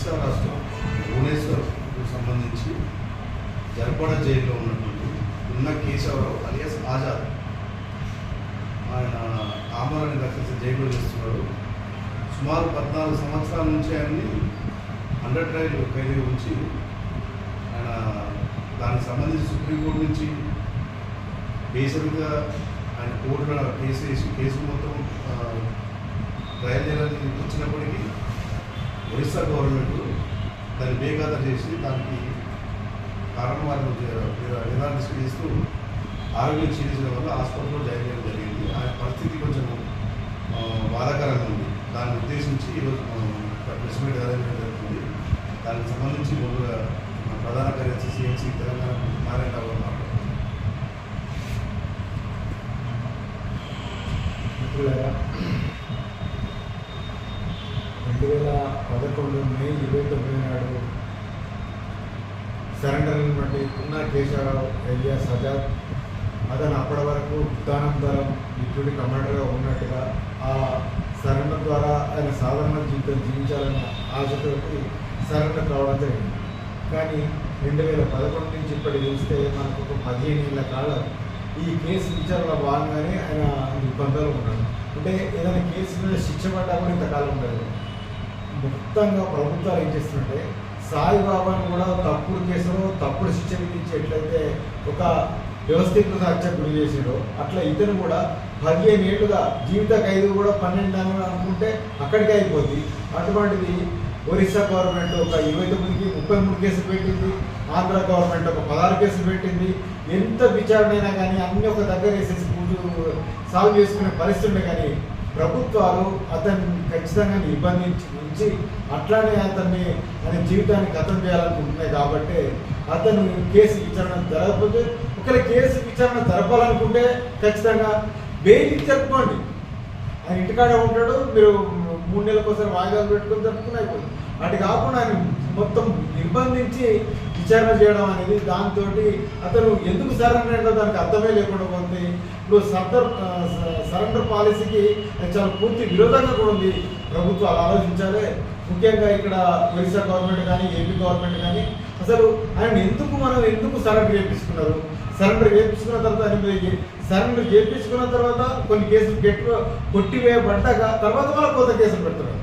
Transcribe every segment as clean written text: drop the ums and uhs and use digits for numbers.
ఒరిస్సా రాష్ట్రం భువనేశ్వర్కు సంబంధించి జర్పడ జైల్లో ఉన్నటువంటి ఉన్న కేశవరావు అలియాస్ ఆజాద్ ఆయన ఆమరణి రక్షించే జైల్లో చేస్తున్నాడు. సుమారు 14 సంవత్సరాల నుంచి ఆయన్ని అండర్ ట్రయల్ ఖైదీగా ఉంచి ఆయన దానికి సంబంధించి సుప్రీంకోర్టు నుంచి బేసిక్గా ఆయన కోర్టులో కేసు మొత్తం ట్రయల్ చేయడానికి వచ్చినప్పటికీ ఒరిస్సా గవర్నమెంట్ దాన్ని బేఖాతరు చేసి దానికి కారణం నిరాదరణ చేస్తూ ఆరోగ్యం క్షీణించడం వల్ల హాస్పిటల్లో జాయిన్ చేయడం జరిగింది. ఆయన పరిస్థితి కొంచెం బాధాకరంగా ఉంది. దాన్ని ఉద్దేశించి ఈరోజు ప్రెస్ మీట్ అరేంజ్ చేయడం జరుగుతుంది. దానికి సంబంధించి ముందుగా ప్రధాన కార్యదర్శి సిఎంసి తెలంగాణ నారాయణ రావు మాట్లాడుతున్నారు. 2011 మే 29 నాడు సరెండర్ అయినటువంటి పున్నా కేశవరావు ఎలియాస్ ఆజాద్ అతను అప్పటి వరకు ఉద్దానంతరం డిప్యూటీ కమాండర్గా ఉన్నట్టుగా ఆ సరెండర్ ద్వారా ఆయన సాధారణ జీవితం జీవించాలన్న ఆశతోటి సరెండర్ కావడం జరిగింది. కానీ 2011 నుంచి ఇప్పటికి చూస్తే మనకు ఒక 15 ఏళ్ళ కాలం ఈ కేసు విచారణ భాగంగానే ఆయన ఇబ్బందులు ఉన్నాడు. అంటే ఏదైనా కేసు మీద శిక్ష పడ్డా కూడా ఇంతకాలం ఉండదు. మొత్తంగా ప్రభుత్వాలు ఏం చేస్తుంటే సాయిబాబాను కూడా తప్పుడు కేసులో తప్పుడు శిక్ష విధించి ఎట్లయితే ఒక వ్యవస్థీకృత హత్యకు గురి చేసాడో అట్లా ఇతను కూడా 15 ఏళ్ళుగా జీవిత ఖైదు కూడా 12 నెలలు అనుకుంటే అక్కడికే అయిపోద్ది. అటువంటిది ఒరిస్సా గవర్నమెంట్ ఒక 29కి 33 కేసులు పెట్టింది. ఆంధ్ర గవర్నమెంట్ ఒక 16 కేసులు పెట్టింది. ఎంత విచారణ అయినా కానీ అన్ని ఒక దగ్గర వేసేసి సాల్వ్ చేసుకునే పరిస్థితి ఉండే కానీ ప్రభుత్వాలు అతన్ని ఖచ్చితంగా నిర్బంధించి అట్లానే అతన్ని ఆయన జీవితాన్ని ఖతం చేయాలనుకుంటున్నాయి. కాబట్టి అతను కేసు విచారణ జరగకపోతే ఒకవేళ కేసు విచారణ జరపాలనుకుంటే ఖచ్చితంగా బెయిల్ జరుపుకోండి. ఆయన ఇంటికాడే ఉంటాడు, మీరు 3 నెలలకోసారి వాయిదాలు పెట్టుకొని జరుపుకుని అయిపోతుంది. అటు కాకుండా ఆయన మొత్తం నిర్బంధించి విచారణ చేయడం అనేది దాంతో అతను ఎందుకు సరెండర్ అయిందో దానికి అర్థమే లేకుండా పోతుంది. ఇప్పుడు సరెండర్ పాలసీకి చాలా పూర్తి విరోధంగా కూడా ఉంది. ప్రభుత్వాలు ఆలోచించాలి. ముఖ్యంగా ఇక్కడ ఒరిస్సా గవర్నమెంట్ కానీ ఏపీ గవర్నమెంట్ కానీ అసలు ఆయన ఎందుకు సరెండర్ చేయించుకున్నారు. సరెండర్ చేయించుకున్న తర్వాత ఆయన సరెండర్ చేయించుకున్న తర్వాత కొన్ని కేసులు కొట్టివేయబడ్డాక తర్వాత మళ్ళీ కొత్త కేసులు పెడుతున్నారు.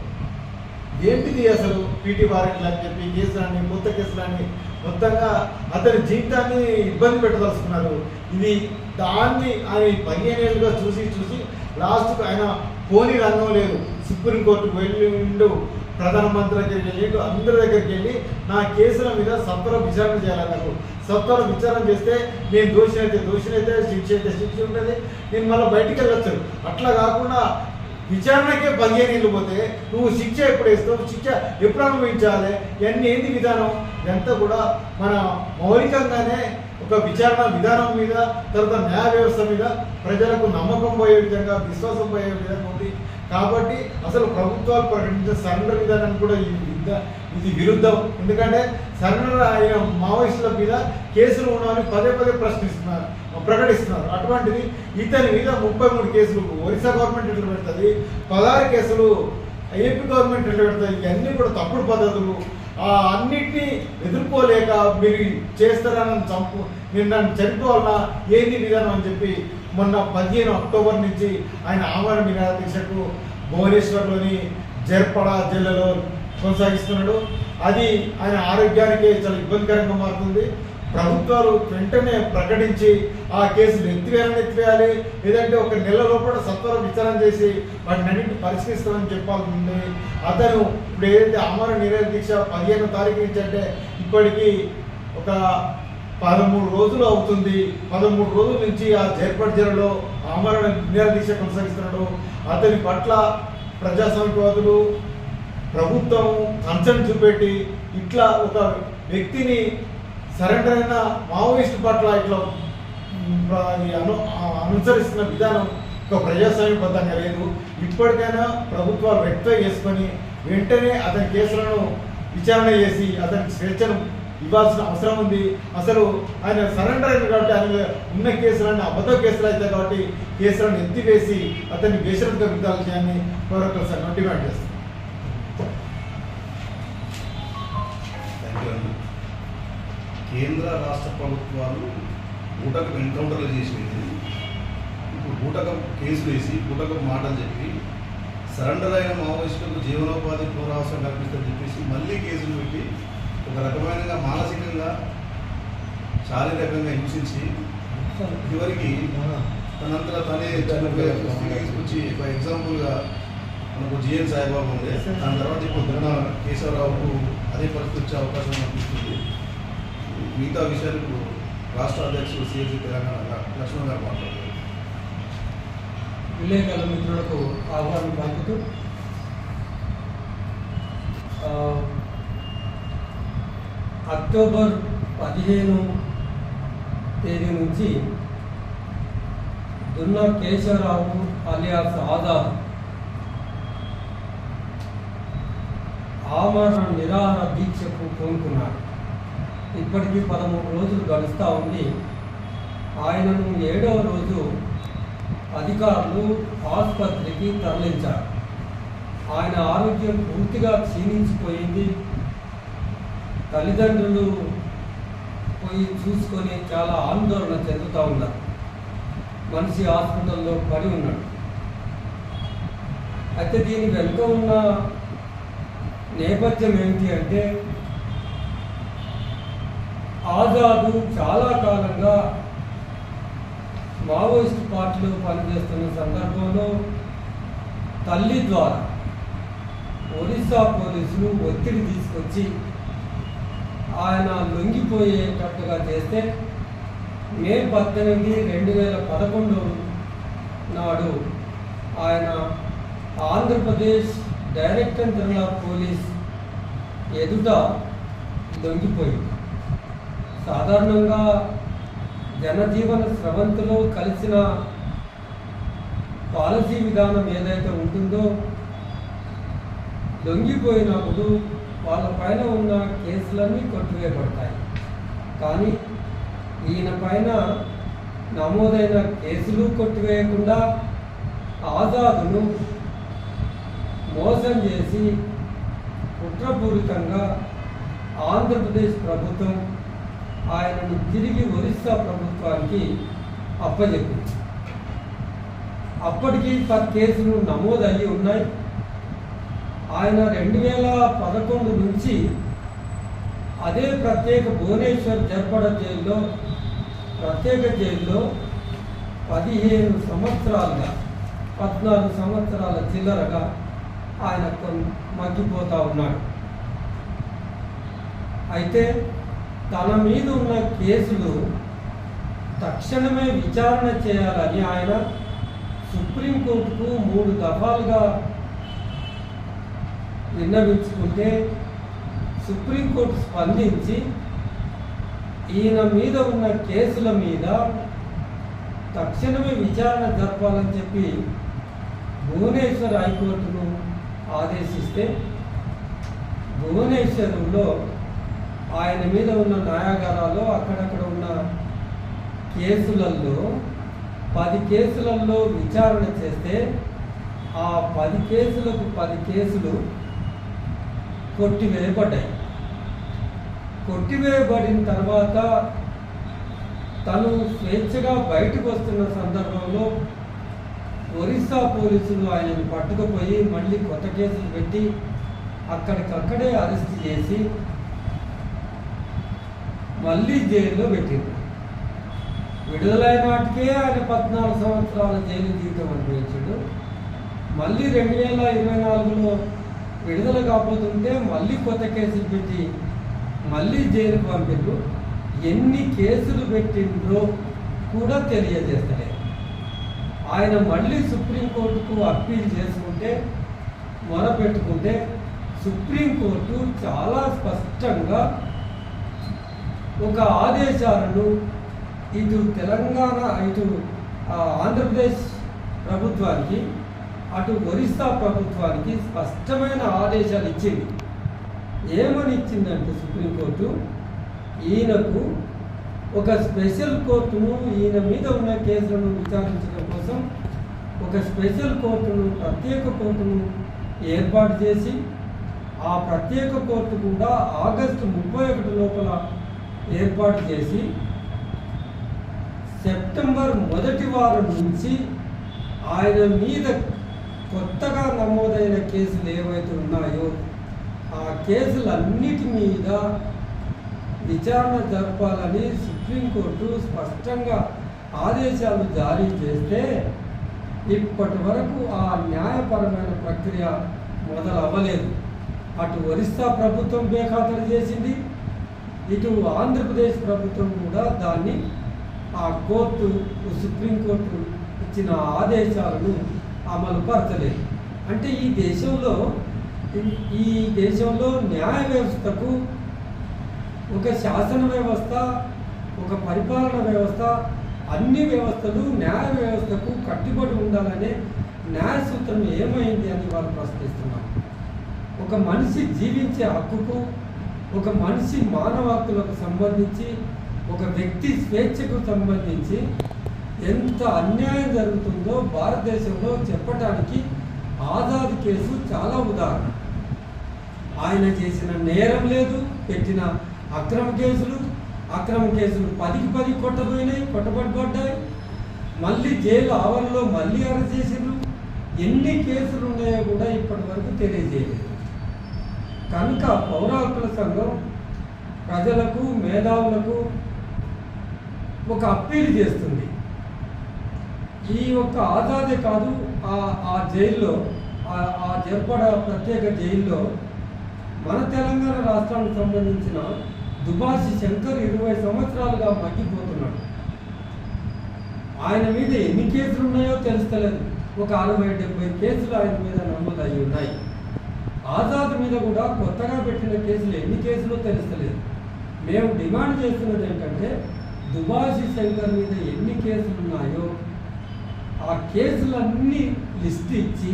ఏంటిది అసలు పీటీ వారెంట్లు అని చెప్పి కేసులని కొత్త కేసులని మొత్తంగా అతని జీవితాన్ని ఇబ్బంది పెట్టదలుచుకున్నారు. ఇది దాన్ని ఆయన 15 ఏళ్ళుగా చూసి లాస్ట్కు ఆయన పోనీ రంగం లేదు. సుప్రీంకోర్టుకు వెళ్ళిండు, ప్రధానమంత్రి దగ్గరికి వెళ్ళిండు, అందరి దగ్గరికి వెళ్ళి నా కేసుల మీద సత్వర విచారణ చేయాలన్నారు. సత్వర విచారణ చేస్తే నేను దోషినైతే శిక్ష అయితే శిక్ష ఉంటుంది, నేను మళ్ళీ బయటికి వెళ్ళొచ్చు. అట్లా కాకుండా విచారణకే 15 ఏళ్ళు పోతే నువ్వు శిక్ష ఎప్పుడు వేస్తావు, శిక్ష ఎప్పుడు అనుభవించాలి, ఇవన్నీ ఏంది విధానం? ఇదంతా కూడా మన మౌలికంగానే ఒక విచారణ విధానం మీద తర్వాత న్యాయ వ్యవస్థ మీద ప్రజలకు నమ్మకం పోయే విధంగా విశ్వాసం పోయే విధంగా ఉంది. కాబట్టి అసలు ప్రభుత్వాలు ప్రకటించే సరెండర్ విధానాన్ని కూడా ఇది విరుద్ధం. ఎందుకంటే సరెండర్ అయిన మావోయిస్టుల మీద కేసులు ఉన్నామని పదే ప్రకటిస్తున్నారు. అటువంటిది ఇతని మీద 33 కేసులు ఒరిస్సా గవర్నమెంట్ ఎట్లా పెడుతుంది, 16 కేసులు ఏపీ గవర్నమెంట్ ఎట్లా పెడుతుంది. ఇవన్నీ కూడా తప్పుడు పద్ధతులు. అన్నిటినీ ఎదుర్కోలేక మీరు చేస్తారని మీరు నన్ను చనిపోవాలన్నా ఏంది విధానం అని చెప్పి మొన్న 15 అక్టోబర్ నుంచి ఆయన ఆమరణ నిరాదీక్షకు భువనేశ్వర్లోని జర్పడ జిల్లాలో కొనసాగిస్తున్నాడు. అది ఆయన ఆరోగ్యానికి చాలా ఇబ్బందికరంగా మారుతుంది. ప్రభుత్వాలు వెంటనే ప్రకటించి ఆ కేసులు ఎత్తివేయాలి, లేదంటే ఒక నెల లోపల సత్వర విచారణ చేసి వాటిని అన్నింటినీ పరిష్కరిస్తామని చెప్పాల్సింది. అతను ఇప్పుడు ఏదైతే ఆమరణ నిరాదీక్ష 15వ తారీఖు నుంచి అంటే ఇప్పటికీ ఒక 13 రోజులు అవుతుంది. 13 రోజుల నుంచి ఆ జర్పడ జిల్లాలో ఆమరణ నిరాదీక్ష కొనసాగిస్తున్నాడు. అతని పట్ల ప్రజాస్వామ్యవాదులు ప్రభుత్వం కన్సర్న్ చూపెట్టి ఇట్లా ఒక వ్యక్తిని సరెండర్ అయిన మావోయిస్టు పట్ల ఇట్లా అనుసరిస్తున్న విధానం ఒక ప్రజాస్వామ్యబద్ధంగా లేదు. ఇప్పటికైనా ప్రభుత్వాలు రెక్టిఫై చేసుకొని వెంటనే అతని కేసులను విచారణ చేసి అతనికి స్వేచ్ఛను ఇవ్వాల్సిన అవసరం ఉంది. అసలు ఆయన సరెండర్ అయింది కాబట్టి ఆయన ఉన్న కేసులన్నీ అబద్ధ కేసులు అవుతాయి కాబట్టి కేసులను ఎత్తివేసి అతన్ని బేషరతుగా విడుదల చేయాలని మరొకసారి డిమాండ్ చేస్తాం. కేంద్ర రాష్ట్ర ప్రభుత్వాలు బూటకం ఎన్కౌంటర్లు చేసినది. ఇప్పుడు బూటకం కేసులు వేసి బూటకం మాటలు చెప్పి సరెండర్ అయిన మావోయిస్టులకు జీవనోపాధి పునరావసరం కల్పిస్తుందని చెప్పేసి మళ్ళీ కేసులు పెట్టి ఒక రకమైన మానసికంగా శారీరకంగా హింసించి చివరికి తనంతలో తనే తీసుకొచ్చి ఎగ్జాంపుల్గా మనకు జిఎన్ సాయిబాబు ఉండే, దాని తర్వాత ఇప్పుడు దున్నా కేశవరావుకు అదే పరిస్థితి వచ్చే అవకాశం అనిపిస్తుంది. మిగతా విషయాలకు రాష్ట్ర అధ్యక్షుడు సిఎస్సి తెలంగాణ లక్ష్మణ్ గారు మాట్లాడారు. విలేకరుల మిత్రులకు ఆహ్వానం పలుకుతూ అక్టోబర్ 15 తేదీ నుంచి దున్నా కేశవరావు అలియాస్ ఆజాద్ ఆమరణ నిరాహార దీక్షకు పూనుకున్నాడు. ఇప్పటికీ 13 రోజులు గడుస్తూ ఉంది. ఆయనను 7వ రోజు అధికారులు ఆసుపత్రికి తరలించారు. ఆయన ఆరోగ్యం పూర్తిగా క్షీణించిపోయింది. తల్లిదండ్రులు పోయి చూసుకొని చాలా ఆందోళన చెందుతూ ఉన్నారు. మనిషి హాస్పిటల్లో పడి ఉన్నాడు. అయితే దీని వెనుక ఉన్న నేపథ్యం ఏమిటి అంటే, ఆజాదు చాలా కాలంగా మావోయిస్ట్ పార్టీలో పనిచేస్తున్న సందర్భంలో తల్లి ద్వారా ఒరిస్సా పోలీసులు ఒత్తిడి తీసుకొచ్చి ఆయన లొంగిపోయేటట్టుగా చేస్తే మే 18, 2011 నాడు ఆయన Andhra Pradesh director general of police ఎదుట లొంగిపోయింది. సాధారణంగా జనజీవన స్రవంతిలో కలిసిన పాలసీ విధానం ఏదైతే ఉంటుందో, లొంగిపోయినప్పుడు వాళ్ళ పైన ఉన్న కేసులన్నీ కొట్టివేయబడతాయి. కానీ ఈయన పైన నమోదైన కేసులు కొట్టివేయకుండా ఆజాదును మోసం చేసి కుట్రపూరితంగా ఆంధ్రప్రదేశ్ ప్రభుత్వం ఆయనను తిరిగి ఒరిస్సా ప్రభుత్వానికి అప్పచెప్పింది. అప్పటికి 10 కేసులు నమోదయ్యి ఉన్నాయి. ఆయన 2011 నుంచి అదే ప్రత్యేక భువనేశ్వర్ జర్పడ జైల్లో ప్రత్యేక జైల్లో 15 సంవత్సరాలుగా 14 సంవత్సరాల చిల్లరగా ఆయన మగ్గిపోతూ ఉన్నాడు. అయితే తన మీద ఉన్న కేసులు తక్షణమే విచారణ చేయాలని ఆయన సుప్రీంకోర్టుకు 3 దఫాలుగా విన్నవించుకుంటే సుప్రీంకోర్టు స్పందించి ఈయన మీద ఉన్న కేసుల మీద తక్షణమే విచారణ జరపాలని చెప్పి భువనేశ్వర్ హైకోర్టును ఆదేశిస్తే భువనేశ్వరంలో ఆయన మీద ఉన్న న్యాయాగారాల్లో అక్కడక్కడ ఉన్న కేసులలో 10 కేసులలో విచారణ చేస్తే ఆ 10 కేసులకు 10 కేసులు కొట్టివేయబడ్డాయి. కొట్టివేయబడిన తర్వాత తను స్వేచ్ఛగా బయటకు వస్తున్న సందర్భంలో ఒరిస్సా పోలీసులు ఆయనను పట్టుకుపోయి మళ్ళీ కొత్త కేసులు పెట్టి అక్కడికక్కడే అరెస్ట్ చేసి మళ్ళీ జైల్లో పెట్టింది. విడుదలైన నాటికే ఆయన 14 సంవత్సరాల జైలు జీవితం అనుభవించాడు. మళ్ళీ 2024లో విడుదల కాకపోతుంటే మళ్ళీ కొత్త కేసులు పెట్టి మళ్ళీ జైలుకు పంపిండ్రు. ఎన్ని కేసులు పెట్టిండ్రో కూడా తెలియజేస్తలేదు. ఆయన మళ్ళీ సుప్రీంకోర్టుకు అప్పీల్ చేసుకుంటే మొరపెట్టుకుంటే సుప్రీంకోర్టు చాలా స్పష్టంగా ఒక ఆదేశాలను ఇటు తెలంగాణ ఇటు ఆంధ్రప్రదేశ్ ప్రభుత్వానికి అటు ఒరిస్సా ప్రభుత్వానికి స్పష్టమైన ఆదేశాలు ఇచ్చింది. ఏమని ఇచ్చిందంటే సుప్రీంకోర్టు ఈయనకు ఒక స్పెషల్ కోర్టును ఈయన మీద ఉన్న కేసులను విచారించడం కోసం ఒక స్పెషల్ కోర్టును ప్రత్యేక కోర్టును ఏర్పాటు చేసి ఆ ప్రత్యేక కోర్టు కూడా ఆగస్టు 31 లోపల ఏర్పాటు చేసి సెప్టెంబర్ మొదటి వారం నుంచి ఆయన మీద కొత్తగా నమోదైన కేసులు ఏవైతే ఉన్నాయో ఆ కేసులన్నిటి మీద విచారణ జరపాలని సుప్రీంకోర్టు స్పష్టంగా ఆదేశాలు జారీ చేస్తే ఇప్పటి వరకు ఆ న్యాయపరమైన ప్రక్రియ మొదలవ్వలేదు. అటు ఒరిస్సా ప్రభుత్వం బేఖాతరు చేసింది, ఇటు ఆంధ్రప్రదేశ్ ప్రభుత్వం కూడా దాన్ని ఆ సుప్రీంకోర్టు ఇచ్చిన ఆదేశాలను అమలు పరచలేదు. అంటే ఈ దేశంలో న్యాయ వ్యవస్థకు ఒక శాసన వ్యవస్థ, ఒక పరిపాలన వ్యవస్థ, అన్ని వ్యవస్థలు న్యాయ వ్యవస్థకు కట్టుబడి ఉండాలనే న్యాయ సూత్రం ఏమైంది అని వాళ్ళు ప్రశ్నిస్తున్నారు. ఒక మనిషి జీవించే హక్కుకు, ఒక మనిషి మానవ హక్కులకు సంబంధించి, ఒక వ్యక్తి స్వేచ్ఛకు సంబంధించి ఎంత అన్యాయం జరుగుతుందో భారతదేశంలో చెప్పడానికి ఆజాద్ కేసు చాలా ఉదాహరణ. ఆయన చేసిన నేరం లేదు, పెట్టిన అక్రమ కేసులు 10కి 10 కొట్టబడ్డాయి. మళ్ళీ జైలు ఆవరణలో మళ్ళీ అరెస్ట్ చేసిండ్రు. ఎన్ని కేసులు ఉన్నాయో కూడా ఇప్పటి వరకు తెలియజేయలేదు. కనుక పౌర హక్కుల సంఘం ప్రజలకు, మేధావులకు ఒక అప్పీల్ చేస్తుంది. ఈ యొక్క ఆజాదే కాదు, ఆ జైల్లో, ఆ జర్పడ ప్రత్యేక జైల్లో మన తెలంగాణ రాష్ట్రానికి సంబంధించిన దుబాసి శంకర్ 20 సంవత్సరాలుగా మగ్గిపోతున్నాడు. ఆయన మీద ఎన్ని కేసులు ఉన్నాయో తెలుస్తలేదు. ఒక 60-70 కేసులు ఆయన మీద నమోదయ్యి ఉన్నాయి. ఆజాద్ మీద కూడా కొత్తగా పెట్టిన కేసులు ఎన్ని కేసులో తెలుస్తలేదు. మేము డిమాండ్ చేస్తున్నది ఏంటంటే దుబాసి శంకర్ మీద ఎన్ని కేసులు ఉన్నాయో ఆ కేసులన్నీ లిస్ట్ ఇచ్చి,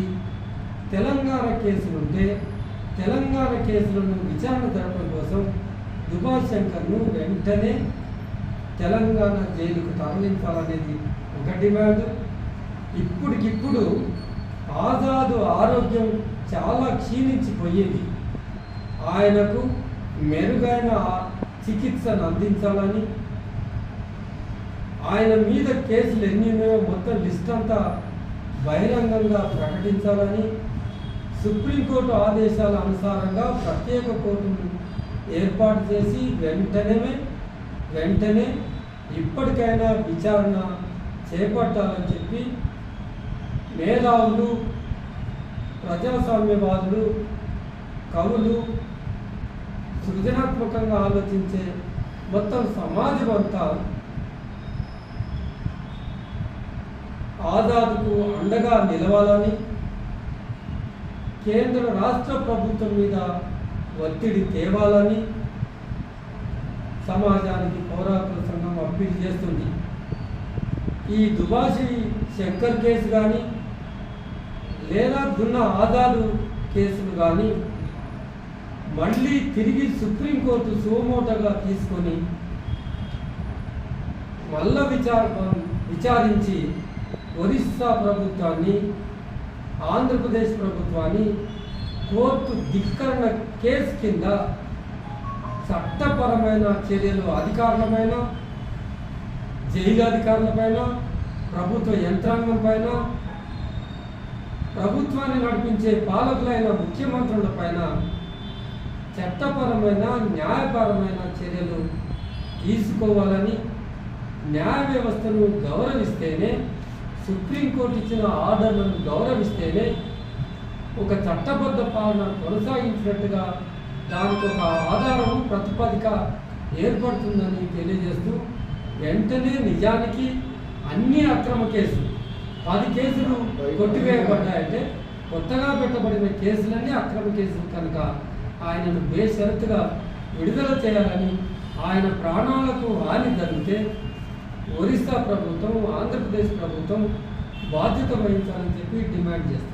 తెలంగాణ కేసులుంటే తెలంగాణ కేసులను విచారణ జరపడం కోసం దుబాసి శంకర్ను వెంటనే తెలంగాణ జైలుకు తరలించాలనేది ఒక డిమాండ్. ఇప్పటికిప్పుడు ఆజాద్ ఆరోగ్యం చాలా క్షీణించిపోయింది. ఆయనకు మెరుగైన చికిత్సను అందించాలని, ఆయన మీద కేసులు ఎన్ని ఉన్నాయో మొత్తం లిస్ట్ అంతా బహిరంగంగా ప్రకటించాలని, సుప్రీంకోర్టు ఆదేశాల అనుసారంగా ప్రత్యేక కోర్టును ఏర్పాటు చేసి వెంటనే ఇప్పటికైనా విచారణ చేపట్టాలని చెప్పి మేధావులు, ప్రజాస్వామ్యవాదులు, కవులు, సృజనాత్మకంగా ఆలోచించే మొత్తం సమాజం అంతా ఆజాద్కు అండగా నిలవాలని, కేంద్ర రాష్ట్ర ప్రభుత్వం మీద ఒత్తిడి తేవాలని సమాజానికి పౌర హక్కుల సంఘం అప్పీల్ చేస్తుంది. ఈ దుబాసి శంకర్ కేసు కానీ లేదా దున్న ఆజాద్ కేసులు కానీ మళ్ళీ తిరిగి సుప్రీంకోర్టు సుమోటోగా తీసుకొని మళ్ళా విచారించి ఒరిస్సా ప్రభుత్వాన్ని, ఆంధ్రప్రదేశ్ ప్రభుత్వాన్ని కోర్టు ధిక్కరణ కేసు కింద చట్టపరమైన చర్యలు అధికారులపైన, జైలు అధికారులపైన, ప్రభుత్వ యంత్రాంగం పైన, ప్రభుత్వాన్ని నడిపించే పాలకులైన ముఖ్యమంత్రులపైన చట్టపరమైన, న్యాయపరమైన చర్యలు తీసుకోవాలని, న్యాయ వ్యవస్థను గౌరవిస్తేనే, సుప్రీంకోర్టు ఇచ్చిన ఆర్డర్లను గౌరవిస్తేనే ఒక చట్టబద్ధ పాలన కొనసాగించినట్టుగా దానికి ఒక ఆధారం, ప్రతిపాదిక ఏర్పడుతుందని తెలియజేస్తూ వెంటనే నిజానికి అన్ని అక్రమ కేసులు 10 కేసులు కొట్టివేయబడ్డాయంటే కొత్తగా పెట్టబడిన కేసులన్నీ అక్రమ కేసులు కనుక ఆయనను బేషరతుగా విడుదల చేయాలని, ఆయన ప్రాణాలకు హాని జరిగితే ఒరిస్సా ప్రభుత్వం, ఆంధ్రప్రదేశ్ ప్రభుత్వం బాధ్యత వహించాలని చెప్పి డిమాండ్ చేస్తారు.